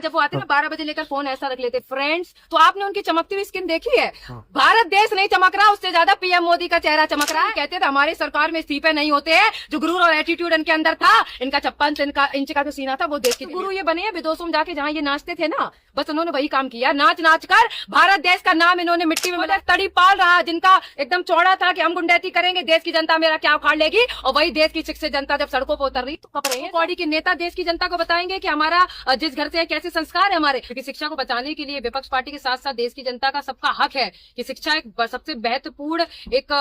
जब वो आते ना 12 बजे लेकर फोन ऐसा रख लेते फ्रेंड्स, तो आपने उनकी चमकती हुई स्किन देखी है? भारत देश नहीं चमक रहा, उससे ज्यादा पीएम मोदी का चेहरा चमक रहा है। कहते थे हमारी सरकार में इस्तीफे नहीं होते हैं, जो गुरूर और एटीट्यूड इनके अंदर था, इनका 56 इंच का जो सीना था वो देश के गुरु ये बने हैं। विदेशों में जाके जहाँ ये नाचते थे ना, बस उन्होंने वही काम किया, नाच नाच कर भारत देश का नाम इन्होंने मिट्टी में मतलब तड़ी पाल रहा, जिनका एकदम चौड़ा था कि हम गुंडैती करेंगे, देश की जनता मेरा क्या उखाड़ लेगी, और वही देश की शिक्षित जनता जब सड़कों पर उतर रही तो कब रही है। बॉडी के नेता देश की जनता को बताएंगे कि हमारा जिस घर से कैसे संस्कार है हमारे, क्योंकि शिक्षा को बचाने के लिए विपक्ष पार्टी के साथ साथ देश की जनता का सबका हक है कि शिक्षा एक सबसे महत्वपूर्ण एक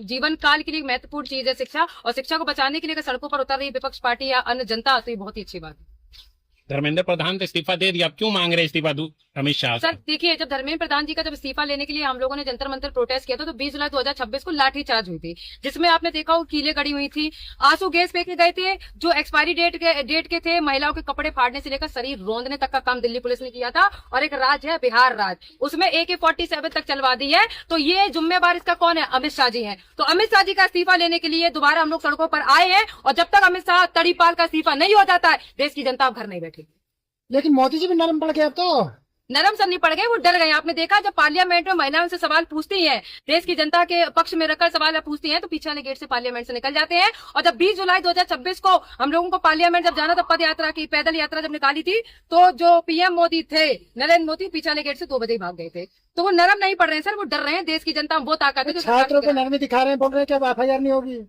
जीवन काल के लिए महत्वपूर्ण चीज है शिक्षा, और शिक्षा को बचाने के लिए अगर सड़कों पर उतर रही विपक्ष पार्टी या अन्य जनता तो ये बहुत ही अच्छी बात है। धर्मेंद्र प्रधान तो इस्तीफा दे दिया, अब क्यों मांग रहे इस्तीफा अमित शाह? सर देखिए, जब धर्मेंद्र प्रधान जी का जब इस्तीफा लेने के लिए हम लोगों ने जंतर मंतर प्रोटेस्ट किया था तो 20 जुलाई 2026 को लाठीचार्ज हुई थी, जिसमें आपने देखा वो कीलें गड़ी हुई थी, आंसू गैस फेंके गए थे, जो एक्सपायरी डेट के थे, महिलाओं के कपड़े फाड़ने से लेकर शरीर रौंदने तक का काम दिल्ली पुलिस ने किया था। और एक राज्य है बिहार राज्य, उसमें AK-47 तक चलवा दी है, तो ये जिम्मेवार इसका कौन है? अमित शाह जी है। तो अमित शाह जी का इस्तीफा लेने के लिए दोबारा हम लोग सड़कों पर आए हैं, और जब तक अमित शाह तड़ीपाल का इस्तीफा नहीं हो जाता है देश की जनता अब घर नहीं बैठेगी। लेकिन मोदी जी भी नरम पड़ गए, अब तो नरम सर नहीं पड़ गए, वो डर गए। आपने देखा जब पार्लियामेंट में महिलाओं से सवाल पूछती हैं, देश की जनता के पक्ष में रखकर सवाल पूछती हैं, तो पीछे वाले गेट से पार्लियामेंट से निकल जाते हैं। और जब 20 जुलाई 2026 को हम लोगों को पार्लियामेंट जब जाना था, पद यात्रा की पैदल यात्रा जब निकाली थी, तो जो पीएम मोदी थे नरेंद्र मोदी पीछे वाले गेट से 2 बजे ही भाग गए थे। तो वो नरम नहीं पड़ रहे हैं सर, वो डर रहे हैं। देश की जनता वो ताकत है। छात्रों को नरमी दिखा रहे हैं, बोल रहे हैं कि अब FIR नहीं होगी।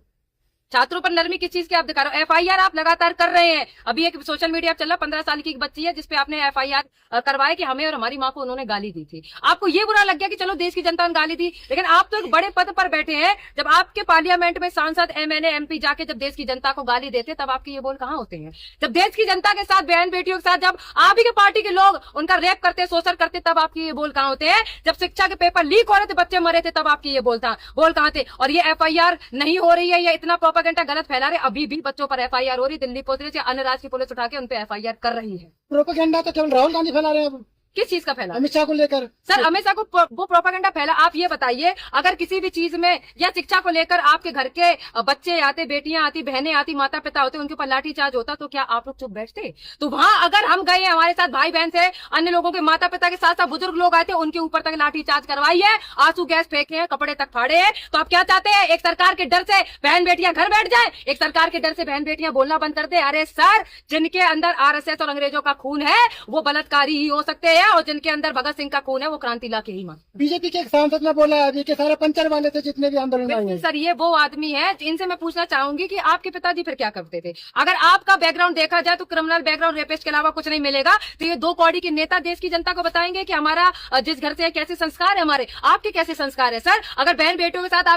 छात्रों पर नरमी किस चीज की आप दिखा रहे हो? FIR आप लगातार कर रहे हैं। अभी एक सोशल मीडिया चल रहा, 15 साल की एक बच्ची है जिसपे आपने FIR करवाया कि हमें और हमारी माँ को उन्होंने गाली दी थी। आपको ये बुरा लग गया कि चलो देश की जनता ने गाली दी, लेकिन आप तो एक बड़े पद पर बैठे हैं। जब आपके पार्लियामेंट में सांसद MLA MP जाके जब देश की जनता को गाली देते, तब आपके ये बोल कहाँ होते हैं? जब देश की जनता के साथ, बहन बेटियों के साथ जब आप ही के पार्टी के लोग उनका रेप करते, शोषण करते, तब आपके ये बोल कहाँ होते हैं? जब शिक्षा के पेपर लीक हो रहे थे, बच्चे मरे थे, तब आपके ये बोल कहाँ थे? और ये FIR नहीं हो रही है, ये इतना प्रोपेगेंडा गलत फैला रहे, अभी भी बच्चों पर FIR हो रही, दिल्ली पुलिस या अन्य राज्य की पुलिस उठा के उन पे FIR कर रही है। प्रोपेगेंडा तो केवल राहुल गांधी फैला रहे हैं। अब किस चीज का फैला? अमित शाह को लेकर। सर अमित शाह को वो प्रोपेगेंडा फैला। आप ये बताइए, अगर किसी भी चीज में या शिक्षा को लेकर आपके घर के बच्चे आते, बेटियां आती, बहनें आती, माता पिता होते, उनके ऊपर लाठीचार्ज होता, तो क्या आप लोग चुप बैठते? तो वहां अगर हम गए, हमारे साथ भाई बहन से अन्य लोगों के माता पिता के साथ साथ बुजुर्ग लोग आए थे, उनके ऊपर तक लाठीचार्ज करवाई है, आंसू गैस फेंके हैं, कपड़े तक फाड़े हैं, तो आप क्या चाहते हैं? एक सरकार के डर से बहन बेटियां घर बैठ जाए, एक सरकार के डर से बहन बेटियां बोलना बंद कर दे? अरे सर, जिनके अंदर RSS और अंग्रेजों का खून है वो बलात्कारी ही हो सकते हैं, और जिनके अंदर भगत सिंह का खून है वो क्रांति ला के ही मां। बीजेपी के एक सांसद ने बोला है कि सारे पंचर वाले थे जितने भी आंदोलन आए। सर ये वो आदमी है, इनसे मैं पूछना चाहूंगी कि आपके पिताजी फिर क्या करते थे? अगर आपका बैकग्राउंड देखा जाए तो क्रिमिनल बैकग्राउंड, रेपिस्ट के अलावा कुछ नहीं मिलेगा। तो ये 2 कौड़ी के नेता देश की जनता को बताएंगे कि हमारा जिस घर से कैसे संस्कार है हमारे। आपके कैसे संस्कार है सर? अगर बहन बेटियों के साथ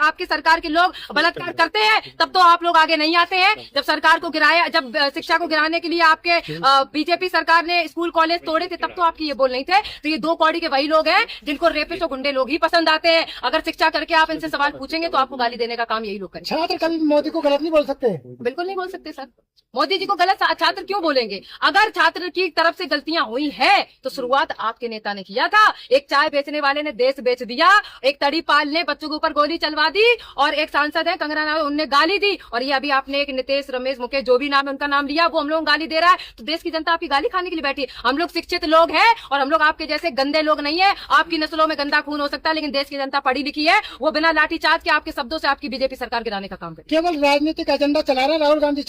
आपकी सरकार के लोग बलात्कार करते हैं, तब तो आप लोग आगे नहीं आते हैं। जब सरकार को गिराया, जब शिक्षा को गिराने के लिए आपके बीजेपी सरकार ने स्कूल कॉलेज तोड़े थे, तब तो आपके ये बोल नहीं थे। तो ये 2 कौड़ी के वही लोग हैं जिनको रेपिस्ट और गुंडे लोग ही पसंद आते हैं। अगर शिक्षा करके आप इनसे सवाल पूछेंगे तो आपको गाली देने का काम यही लोग करें। छात्र कभी मोदी को गलत नहीं बोल सकते? बिल्कुल नहीं बोल सकते सर। मोदी जी को गलत छात्र क्यों बोलेंगे? अगर छात्र की तरफ से गलतियां हुई है तो शुरुआत आपके नेता ने किया था। एक चाय बेचने वाले ने देश बेच दिया, एक तड़ीपाल ने बच्चों के ऊपर गोली चलवा दी, और एक सांसद है कंगना राणावत, उनने गाली दी, और ये अभी आपने एक नितेश, रमेश, मुकेश, जो भी नाम है उनका नाम लिया, वो हम लोग गाली दे रहा है। तो देश की जनता आपकी गाली खाने के लिए बैठी है? हम लोग शिक्षित लोग हैं और हम लोग आपके जैसे गंदे लोग नहीं है। आपकी नस्लों में गंदा खून हो सकता है, लेकिन देश की जनता पढ़ी लिखी है, वो बिना लाठीचार्ज के आपके शब्दों से आपकी बीजेपी सरकार गिराने का काम करती है। केवल राजनीतिक एजेंडा चला रहे राहुल गांधी,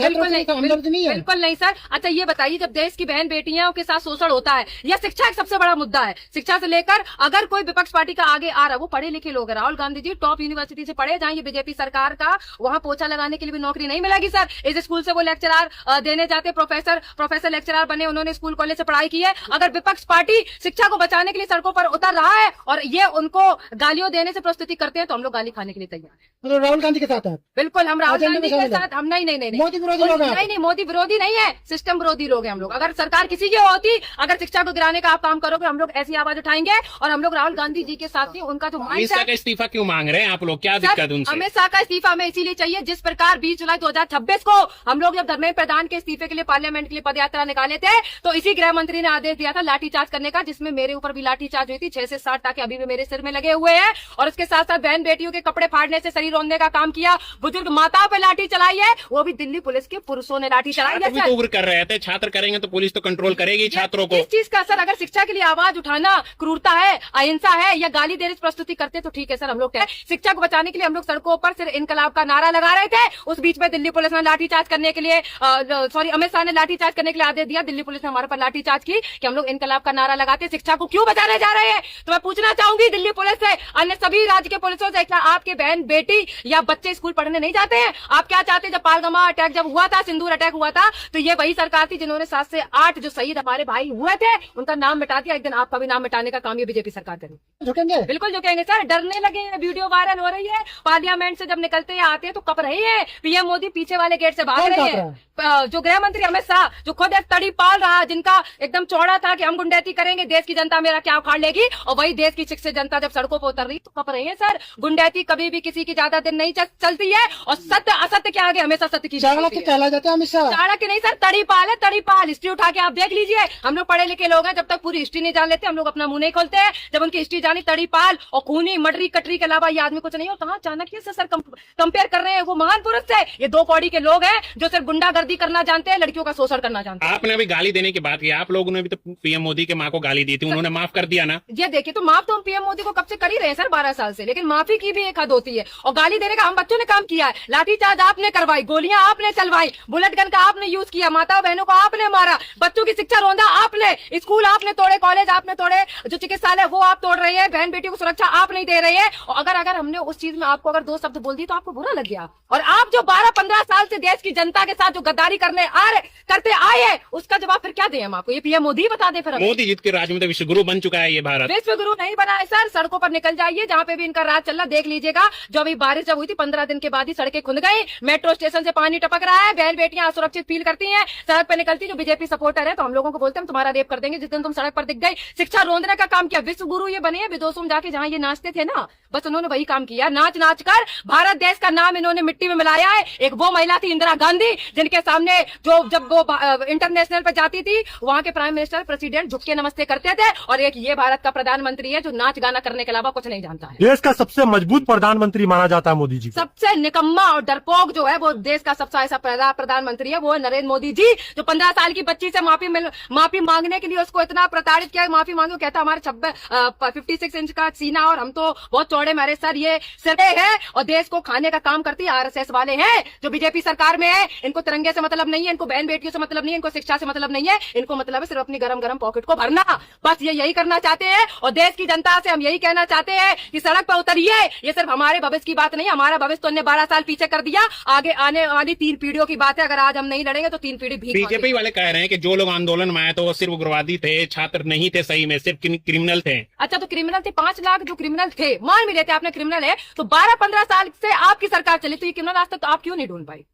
बिल्कुल नहीं सर। अच्छा ये बताइए, जब देश की बहन बेटियों के साथ शोषण होता है, या शिक्षा एक सबसे बड़ा मुद्दा है, शिक्षा से लेकर अगर कोई विपक्ष पार्टी का आगे आ रहा है, वो पढ़े लिखे लोग हैं। राहुल गांधी जी टॉप यूनिवर्सिटी से पढ़े, जहां ये बीजेपी सरकार का वहां पोछा लगाने के लिए भी नौकरी नहीं मिलेगी सर। इस स्कूल से वो लेक्चरार देने जाते, प्रोफेसर लेक्चरार बने, उन्होंने स्कूल कॉलेज से पढ़ाई की है। अगर विपक्ष पार्टी शिक्षा को बचाने के लिए सड़कों पर उतर रहा है और ये उनको गालियों देने से प्रस्तुति करते हैं, तो हम लोग गाली खाने के लिए तैयार हैं। मतलब राहुल गांधी के साथ है? बिल्कुल, हम राहुल गांधी के साथ, हम नहीं मोदी विरोधी लोग हैं। नहीं, मोदी विरोधी नहीं है, सिस्टम विरोधी लोग हैं हम लोग। अगर सरकार किसी की होती, अगर शिक्षा को गिराने का आप काम करोगे, हम लोग ऐसी आवाज उठाएंगे, और हम लोग राहुल गांधी जी के साथ ही उनका जो अमित शाह का इस्तीफा क्यों मांग रहे हैं आप लोग? क्या दिक्कत उनसे? अमित शाह का इस्तीफा हमें इसीलिए चाहिए, जिस प्रकार 20 जुलाई 2026 को हम लोग जब धर्मेंद्र प्रधान के इस्तीफे के लिए पार्लियामेंट के लिए पदयात्रा निकाले थे, तो इसी गृह मंत्री ने आदेश दिया था लाठीचार्ज करने का, जिसमें मेरे ऊपर भी लाठीचार्ज हुई थी। 6 से 7 टाके अभी भी मेरे सिर में लगे हुए हैं। और उसके साथ साथ बहन बेटियों के कपड़े फाड़ने से शरीर रोंदने का काम किया, बुजुर्ग माताओं पे लाठी चलाई है, वो भी दिल्ली पुलिस के पुरुषों ने लाठी चलाई छात्र भी तो उग्र कर रहे थे। छात्र करेंगे तो पुलिस तो कंट्रोल करेगी छात्रों को। इस चीज का असर, अगर शिक्षा के लिए आवाज उठाना क्रूरता है, अहिंसा है, या गाली देने की प्रस्तुति करते तो ठीक है सर, हम लोग शिक्षा को बचाने के लिए हम लोग सड़कों पर सिर्फ इनकलाब का नारा लगा रहे थे। उस बीच में दिल्ली पुलिस ने लाठीचार्ज करने के लिए अमित शाह ने लाठीचार्ज करने के लिए आदेश दिया। दिल्ली पुलिस ने हमारे पर लाठीचार्ज की कि हम लोग इनकलाब का नारा लगाते शिक्षा को क्यों बचाने जा रहे हैं। तो मैं पूछना चाहूंगी दिल्ली पुलिस से, अन्य सभी राज्य के पुलिसों से, क्या आपके बहन बेटी या बच्चे स्कूल पढ़ने नहीं जाते हैं? आप क्या चाहते? जब पहलगाम अटैक जब हुआ था, सिंदूर अटैक हुआ था, तो ये वही सरकार थी जिन्होंने 7 से 8 जो शहीद हमारे भाई हुए थे उनका नाम मिटा दिया। एक दिन आपका भी नाम मिटाने का काम ये बीजेपी सरकार करेगी। झुकेंगे? बिल्कुल झुकेंगे सर। डरने लगे हैं, वीडियो वायरल हो रही है, पार्लियामेंट से जब निकलते हैं आते हैं तो कप रहे हैं। पीएम मोदी पीछे वाले गेट से भाग कौन रहे काँप हैं। जो गृह मंत्री अमित शाह, जो खुद एक तड़ी पाल रहा, जिनका एकदम चौड़ा था कि हम गुंडैती करेंगे, देश की जनता मेरा क्या उखाड़ लेगी, और वही देश की शिक्षित जनता जब सड़कों पर उतर रही तो कप रही है सर। गुंडैती कभी भी किसी की ज्यादा दिन नहीं चलती है, और सत्य असत्य के आगे हमेशा सत्य की चाणक्य कहला जाता है अमित शाह। चाणक्य नहीं सर, तड़ी पाल है, तड़ी पाल। हिस्ट्री उठा के आप देख लीजिए। हम लोग पढ़े लिखे लोग हैं, जब तक पूरी हिस्ट्री नहीं जान लेते हम लोग अपना मुंह नहीं खोलते हैं। जब उनकी हिस्ट्री जानी, तड़ी पाल और खूनी मडरी कटरी के अलावा ये आदमी कुछ नहीं। और कहाँ चाणक्य से सर कंपेयर कर रहे हैं वो महान पुरुष से? ये 2 कौड़ी के लोग हैं जो सिर्फ गुंडागर्दी करना जानते हैं, लड़कियों का शोषण करना जानते हैं। आपने अभी गाली देने की बात की, आप लोगों ने भी तो पीएम मोदी के माँ को गाली दी थी, उन्होंने माफ कर दिया ना। ये देखिए, तो माफ तो हम पीएम मोदी को कब से कर ही रहे हैं सर, 12 साल से, लेकिन माफी की भी एक हद होती है। और गाली देने का हम बच्चों ने काम किया है। लाठीचार्ज आपने करवाई, गोलियां आपने चलवाई, बुलेट गन का आपने यूज किया, माता बहनों को आपने मारा, बच्चों की शिक्षा रौंदा आपने, स्कूल आपने तोड़े, कॉलेज आपने तोड़े, जो चिकित्सालय वो आप तोड़ रहे हैं, बहन बेटियों को सुरक्षा आप नहीं दे रहे हैं। और अगर हमने उस चीज में आपको अगर 2 शब्द बोल दिए तो आपको बुरा लग गया। और आप जो 12-15 साल से देश की जनता के साथ जो गद्दारी करते आए हैं, उसका जवाब फिर क्या दें हम आपको? ये पीएम मोदी बता दे। फिर मोदी जी के राज में तो विश्व गुरु बन चुका है ये भारत। विश्व गुरु नहीं बना है सर। सड़कों पर निकल जाइए, जहाँ पे भी इनका राज चल रहा देख लीजिएगा। जो अभी बारिश जब हुई थी 15 दिन के बाद ही सड़कें खुद गई, मेट्रो स्टेशन से पानी टपक रहा है, बहन बेटियां असुरक्षित फील करती हैं, सड़क पर निकलती। जो बीजेपी सपोर्टर है तो हम लोगों को बोलते हैं हम तुम्हारा रेप कर देंगे जिस दिन तुम सड़क पर दिख गई। शिक्षा रोंदने का काम किया। विश्व गुरु ये बने हैं विदेशों में जाके, जहाँ ये नाचते थे ना, बस उन्होंने वही काम किया। नाच नाच कर भारत देश का नाम इन्होंने मिट्टी में मिलाया है। एक वो महिला थी इंदिरा गांधी, जिनके सामने जब वो इंटरनेशनल पर जाती थी, वहां के प्राइम मिनिस्टर प्रेसिडेंट झुक के नमस्ते करते थे। और एक ये भारत का प्रधानमंत्री है जो नाच गाना करने के अलावा कुछ नहीं जानता है। देश का सबसे मजबूत प्रधानमंत्री माना जाता है मोदी जी। सबसे निकम्मा और डरपोक जो है वो देश का सबसे ऐसा प्रधानमंत्री है वो है नरेंद्र मोदी जी, जो 15 साल की बच्ची से माफी मांगने के लिए उसको इतना प्रताड़ित किया, माफी मांगो, कहता हमारे 56 इंच का सीना और हम तो बहुत चौड़े मारे सर। ये सिर्फ है और देश को खाने का काम करती है। आरएसएस वाले हैं जो बीजेपी सरकार में है, इनको तिरंगे से मतलब नहीं है, इनको बहन बेटियों से मतलब नहीं है, इनको शिक्षा से मतलब नहीं है, इनको मतलब है सिर्फ अपनी गरम पॉकेट को भरना। बस ये यही करना चाहते हैं। और देश की जनता से हम यही कहना चाहते हैं कि सड़क पर उतरिए। ये सिर्फ हमारे भविष्य की बात नहीं, हमारा भविष्य तो 12 साल पीछे कर दिया, आगे आने वाली 3 पीढ़ियों की बात है। अगर आज हम नहीं लड़ेंगे तो 3 पीढ़ी भी। बीजेपी वाले कह रहे हैं कि जो लोग आंदोलन में आए तो वो सिर्फ उग्रवादी थे, छात्र नहीं थे, सही में सिर्फ क्रिमिनल थे। अच्छा, तो क्रिमिनल थे 5 लाख जो क्रिमिनल थे, मान भी लेते आपने क्रिमिनल है, तो 12-15 साल से आपकी सरकार चली, तो ये क्रिमिनल आज तक तो आप क्यों नहीं ढूंढ पाई?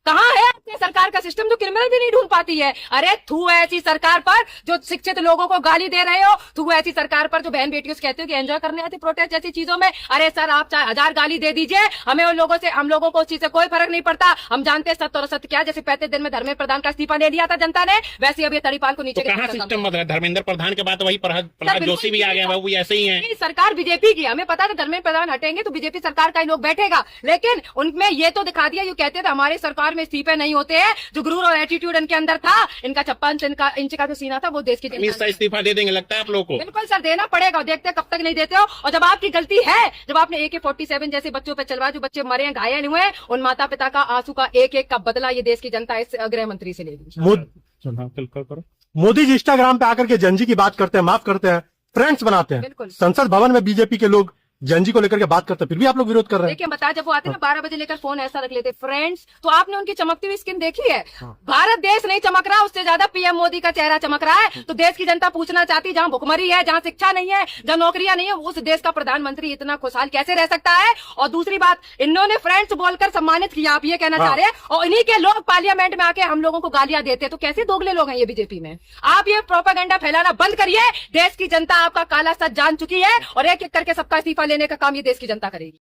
कहाँ है अपने सरकार का सिस्टम जो क्रिमिनल भी नहीं ढूंढ पाती है? अरे थू ऐसी सरकार पर जो शिक्षित लोगों को गाली दे रहे हो, थू ऐसी सरकार पर जो बहन बेटियों से कहते हो कि एंजॉय करने आती प्रोटेस्ट जैसी चीजों में। अरे सर, आप चाहे 1000 गाली दे दीजिए, हम लोगों को उस चीज से कोई फर्क नहीं पड़ता। हम जानते हैं सत्य और असत्य क्या। जैसे 35 दिन में धर्मेंद्र प्रधान का इस्तीफा ले लिया था जनता ने, वैसे अभी तड़ीपाल को नीचे कहाँ सिस्टम बदला? धर्मेंद्र प्रधान के बाद वही प्रहलाद जोशी भी आ गए, वो ऐसे ही है। सरकार बीजेपी की, हमें पता था धर्मेंद्र प्रधान हटेंगे तो बीजेपी सरकार का ही लोग बैठेगा, लेकिन उनमें ये तो दिखा दिया। ये कहते थे हमारी सरकार में इस्तीफे नहीं होते, जो गुरूर और एटीट्यूड इनके अंदर था, इनका 56 इंच का जो सीना था वो देश की जनता इस्तीफा दे देंगे लगता है आप लोगों को? बिल्कुल सर, देना पड़ेगा। देखते हैं कब तक नहीं देते हो। और जब आपकी गलती है, जब आपने AK-47 जैसे बच्चों पे चलवाया, जो बच्चे मरे हैं, घायल हुए, उन माता पिता का आंसू का एक का बदला ये देश की जनता इस गृह मंत्री से लेगी। मोदी जी इंस्टाग्राम पे आकर के जनजी की बात करते हैं, माफ करते हैं, फ्रेंड्स बनाते हैं। संसद भवन में बीजेपी के लोग जनजी को लेकर के बात करते हैं, फिर भी आप लोग विरोध कर रहे हैं। देखिए बता, जब वो आते ना 12 बजे लेकर फोन ऐसा रख लेते फ्रेंड्स, तो आपने उनकी चमकती हुई स्किन देखी है? भारत देश नहीं चमक रहा, उससे ज्यादा पीएम मोदी का चेहरा चमक रहा है। तो देश की जनता पूछना चाहती, जहां भुखमरी है, जहां शिक्षा नहीं है, जहां नौकरियां नहीं है, उस देश का प्रधानमंत्री इतना खुशहाल कैसे रह सकता है? और दूसरी बात, इन्होंने फ्रेंड्स बोलकर सम्मानित किया, आप ये कहना चाह रहे हैं, और इन्हीं के लोग पार्लियामेंट में आके हम लोगों को गालियां देते, तो कैसे दोगले लोग हैं ये बीजेपी में? आप ये प्रोपेगेंडा फैलाना बंद करिए। देश की जनता आपका काला सच जान चुकी है और एक एक करके सबका इस्तीफा लेने का काम ये देश की जनता करेगी।